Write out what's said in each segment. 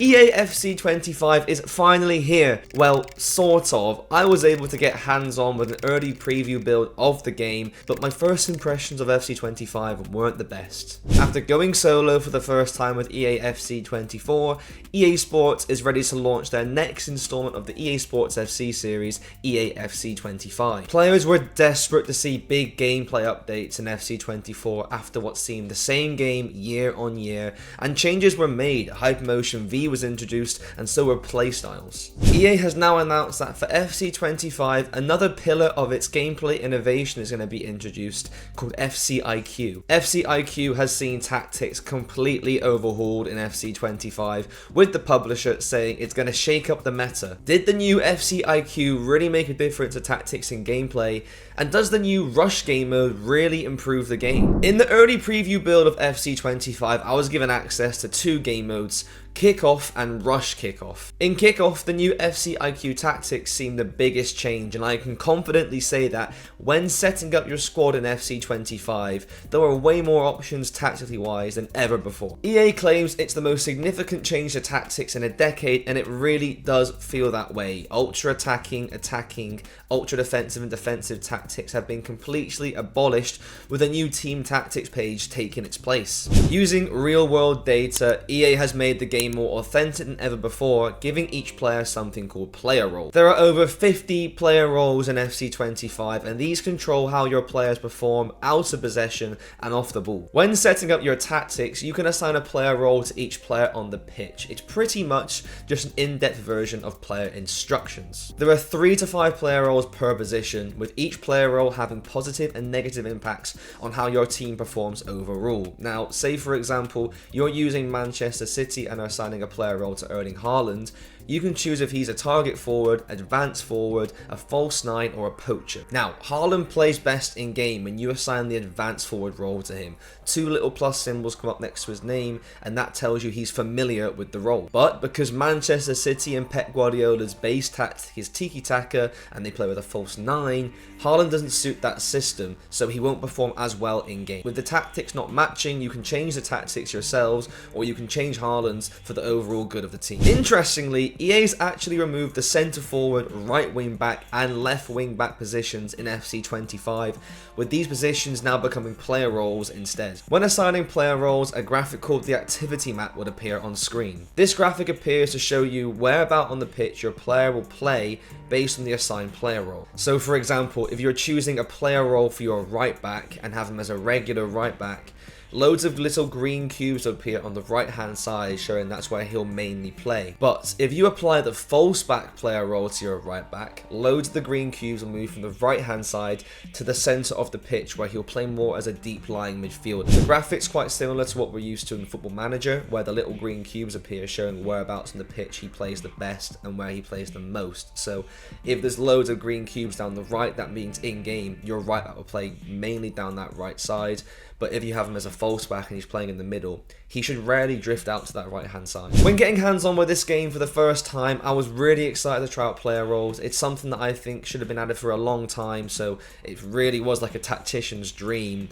EA FC 25 is finally here. Well, sort of. I was able to get hands-on with an early preview build of the game, but my first impressions of FC 25 weren't the best. After going solo for the first time with EA FC 24, EA Sports is ready to launch their next installment of the EA Sports FC series, EA FC 25. Players were desperate to see big gameplay updates in FC 24 after what seemed the same game year on year, and changes were made. HyperMotion V was introduced, and so were PlayStyles. EA has now announced that for FC 25, another pillar of its gameplay innovation is going to be introduced, called FC IQ. FC IQ has seen tactics completely overhauled in FC 25, with the publisher saying it's going to shake up the meta. Did the new FC IQ really make a difference to tactics in gameplay? And does the new Rush game mode really improve the game? In the early preview build of FC 25, I was given access to two game modes, Kickoff and Rush Kickoff. In Kickoff, the new FC IQ tactics seem the biggest change, and I can confidently say that when setting up your squad in FC 25, there are way more options tactically wise than ever before. EA claims it's the most significant change to tactics in a decade, and it really does feel that way. Ultra attacking, ultra defensive and defensive tactics have been completely abolished, with a new team tactics page taking its place. Using real world data, EA has made the game more authentic than ever before, giving each player something called player role. There are over 50 player roles in FC 25, and these control how your players perform out of possession and off the ball. When setting up your tactics, you can assign a player role to each player on the pitch. It's pretty much just an in-depth version of player instructions. There are 3 to 5 player roles per position, with each player role having positive and negative impacts on how your team performs overall. Now, say for example, you're using Manchester City and are assigning a player role to Erling Haaland. You can choose if he's a target forward, advanced forward, a false 9, or a poacher. Now, Haaland plays best in game when you assign the advanced forward role to him. 2 little plus symbols come up next to his name, and that tells you he's familiar with the role. But because Manchester City and Pep Guardiola's base tactic is tiki-taka, and they play with a false 9, Haaland doesn't suit that system, so he won't perform as well in game. With the tactics not matching, you can change the tactics yourselves, or you can change Haaland's for the overall good of the team. Interestingly, EA's actually removed the centre forward, right wing back, and left wing back positions in FC 25, with these positions now becoming player roles instead. When assigning player roles, a graphic called the activity map would appear on screen. This graphic appears to show you whereabout on the pitch your player will play based on the assigned player role. So for example, if you're choosing a player role for your right back and have him as a regular right back, loads of little green cubes appear on the right hand side, showing that's where he'll mainly play. But if you apply the false back player role to your right back, loads of the green cubes will move from the right hand side to the centre of the pitch, where he'll play more as a deep lying midfielder. The graphic's quite similar to what we're used to in Football Manager, where the little green cubes appear showing whereabouts on the pitch he plays the best and where he plays the most. So if there's loads of green cubes down the right, that means in game your right back will play mainly down that right side. But if you have him as a false back and he's playing in the middle, he should rarely drift out to that right hand side. When getting hands on with this game for the first time, I was really excited to try out player roles. It's something that I think should have been added for a long time, so it really was like a tactician's dream.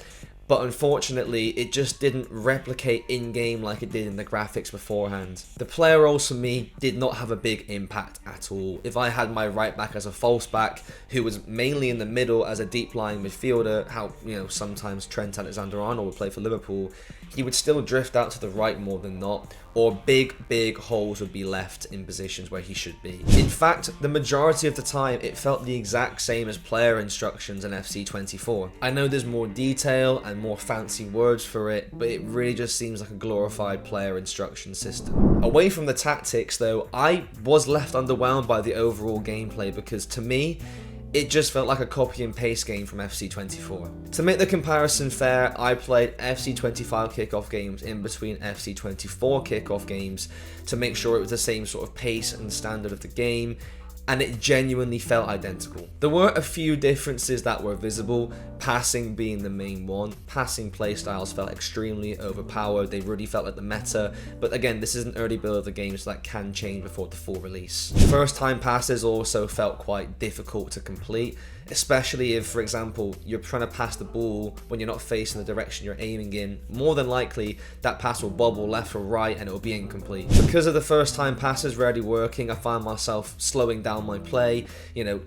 But unfortunately, it just didn't replicate in-game like it did in the graphics beforehand. The player roles for me did not have a big impact at all. If I had my right back as a false back, who was mainly in the middle as a deep-lying midfielder, how, sometimes Trent Alexander-Arnold would play for Liverpool, he would still drift out to the right more than not, or big holes would be left in positions where he should be. In fact, the majority of the time, it felt the exact same as player instructions in FC 24. I know there's more detail and more fancy words for it, but it really just seems like a glorified player instruction system. Away from the tactics though, I was left underwhelmed by the overall gameplay, because to me, it just felt like a copy and paste game from FC 24. To make the comparison fair, I played FC 25 kickoff games in between FC 24 kickoff games to make sure it was the same sort of pace and standard of the game, and it genuinely felt identical. There were a few differences that were visible, passing being the main one. Passing playstyles felt extremely overpowered, they really felt like the meta, but again, this is an early build of the game, so that can change before the full release. First time passes also felt quite difficult to complete. especially if, for example, you're trying to pass the ball when you're not facing the direction you're aiming in. More than likely, that pass will bobble left or right and it will be incomplete. Because of the first time passes rarely working, I find myself slowing down my play,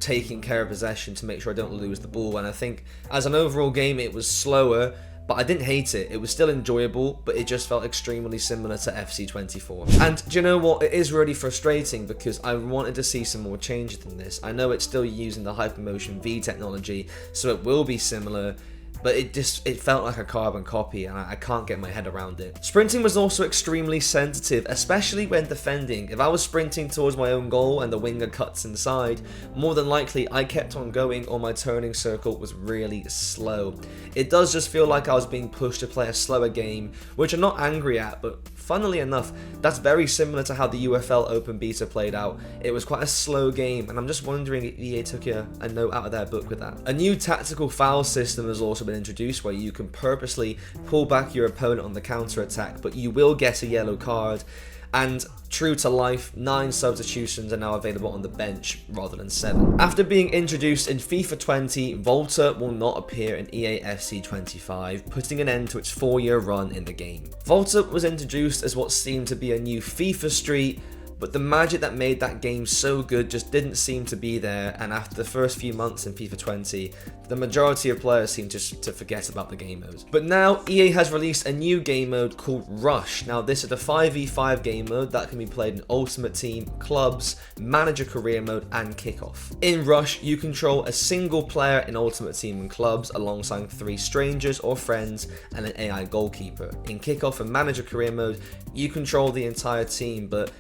taking care of possession to make sure I don't lose the ball. And I think as an overall game, it was slower, but I didn't hate it. It was still enjoyable, but it just felt extremely similar to FC24. And do you know what? It is really frustrating because I wanted to see some more changes than this. I know it's still using the HyperMotion V technology, so it will be similar, but it felt like a carbon copy, and I can't get my head around it. Sprinting was also extremely sensitive, especially when defending. If I was sprinting towards my own goal and the winger cuts inside, more than likely I kept on going or my turning circle was really slow. It does just feel like I was being pushed to play a slower game, which I'm not angry at, but funnily enough, that's very similar to how the UFL Open Beta played out. It was quite a slow game, and I'm just wondering if EA took a note out of their book with that. A new tactical foul system has also been introduced where you can purposely pull back your opponent on the counter attack, but you will get a yellow card. And true to life, 9 substitutions are now available on the bench rather than 7. After being introduced in FIFA 20, Volta will not appear in EA FC 25, putting an end to its 4-year run in the game. Volta was introduced as what seemed to be a new FIFA Street, but the magic that made that game so good just didn't seem to be there, and after the first few months in FIFA 20, the majority of players seemed to forget about the game mode. But now, EA has released a new game mode called Rush. Now, this is a 5v5 game mode that can be played in Ultimate Team, Clubs, Manager Career Mode, and Kickoff. In Rush, you control a single player in Ultimate Team and Clubs alongside 3 strangers or friends and an AI goalkeeper. In Kickoff and Manager Career Mode, you control the entire team, but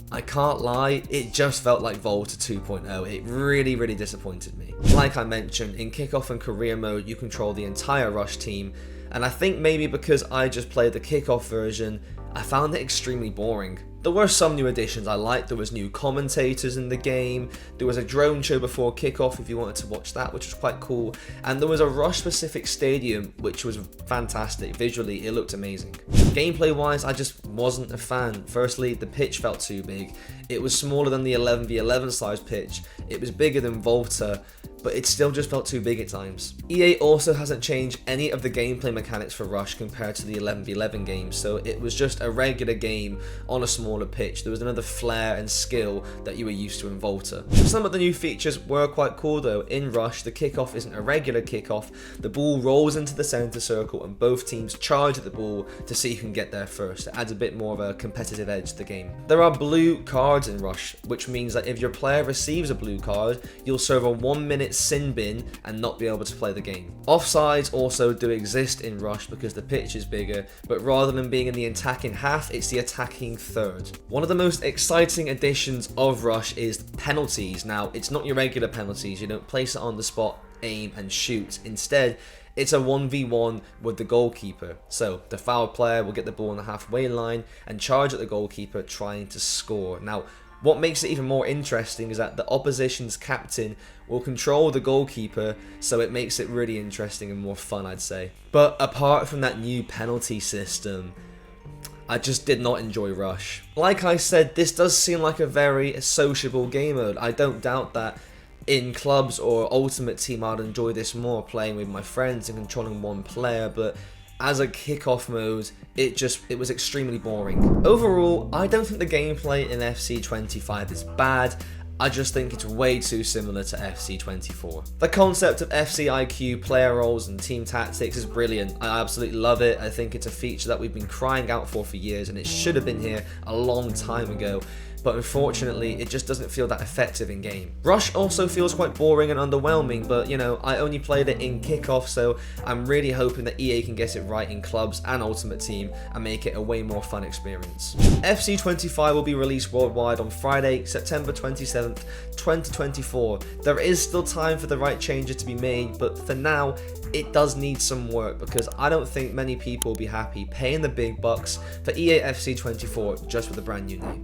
I can't lie, it just felt like Volta 2.0. It really disappointed me. Like I mentioned, in Kickoff and Career Mode, you control the entire Rush team, and I think maybe because I just played the Kickoff version, I found it extremely boring. There were some new additions I liked. There was new commentators in the game, there was a drone show before kickoff if you wanted to watch that, which was quite cool, and there was a Rush specific stadium which was fantastic. Visually it looked amazing. Gameplay wise, I just wasn't a fan. Firstly, the pitch felt too big. It was smaller than the 11v11 size pitch, it was bigger than Volta, but it still just felt too big at times. EA also hasn't changed any of the gameplay mechanics for Rush compared to the 11v11 game, so it was just a regular game on a smaller pitch. There was another flair and skill that you were used to in Volta. Some of the new features were quite cool though. In Rush, the kickoff isn't a regular kickoff. The ball rolls into the center circle and both teams charge at the ball to see who can get there first. It adds a bit more of a competitive edge to the game. There are blue cards in Rush, which means that if your player receives a blue card, you'll serve a 1-minute sin bin and not be able to play the game. Offsides also do exist in Rush because the pitch is bigger, but rather than being in the attacking half, it's the attacking third. One of the most exciting additions of Rush is penalties. Now, it's not your regular penalties. You don't place it on the spot, aim and shoot. Instead, it's a 1v1 with the goalkeeper. So the foul player will get the ball on the halfway line and charge at the goalkeeper trying to score. Now, what makes it even more interesting is that the opposition's captain will control the goalkeeper, so it makes it really interesting and more fun, I'd say. But apart from that new penalty system, I just did not enjoy Rush. Like I said, this does seem like a very sociable game mode. I don't doubt that in Clubs or Ultimate Team I'd enjoy this more, playing with my friends and controlling one player, but as a kickoff mode, it was extremely boring. Overall, I don't think the gameplay in FC 25 is bad. I just think it's way too similar to FC 24. The concept of FC IQ, player roles and team tactics is brilliant. I absolutely love it. I think it's a feature that we've been crying out for years, and it should have been here a long time ago. But unfortunately, it just doesn't feel that effective in game. Rush also feels quite boring and underwhelming, but I only played it in Kickoff, so I'm really hoping that EA can get it right in Clubs and Ultimate Team and make it a way more fun experience. FC 25 will be released worldwide on Friday, September 27th, 2024. There is still time for the right changes to be made, but for now, it does need some work because I don't think many people will be happy paying the big bucks for EA FC 24 just with a brand new name.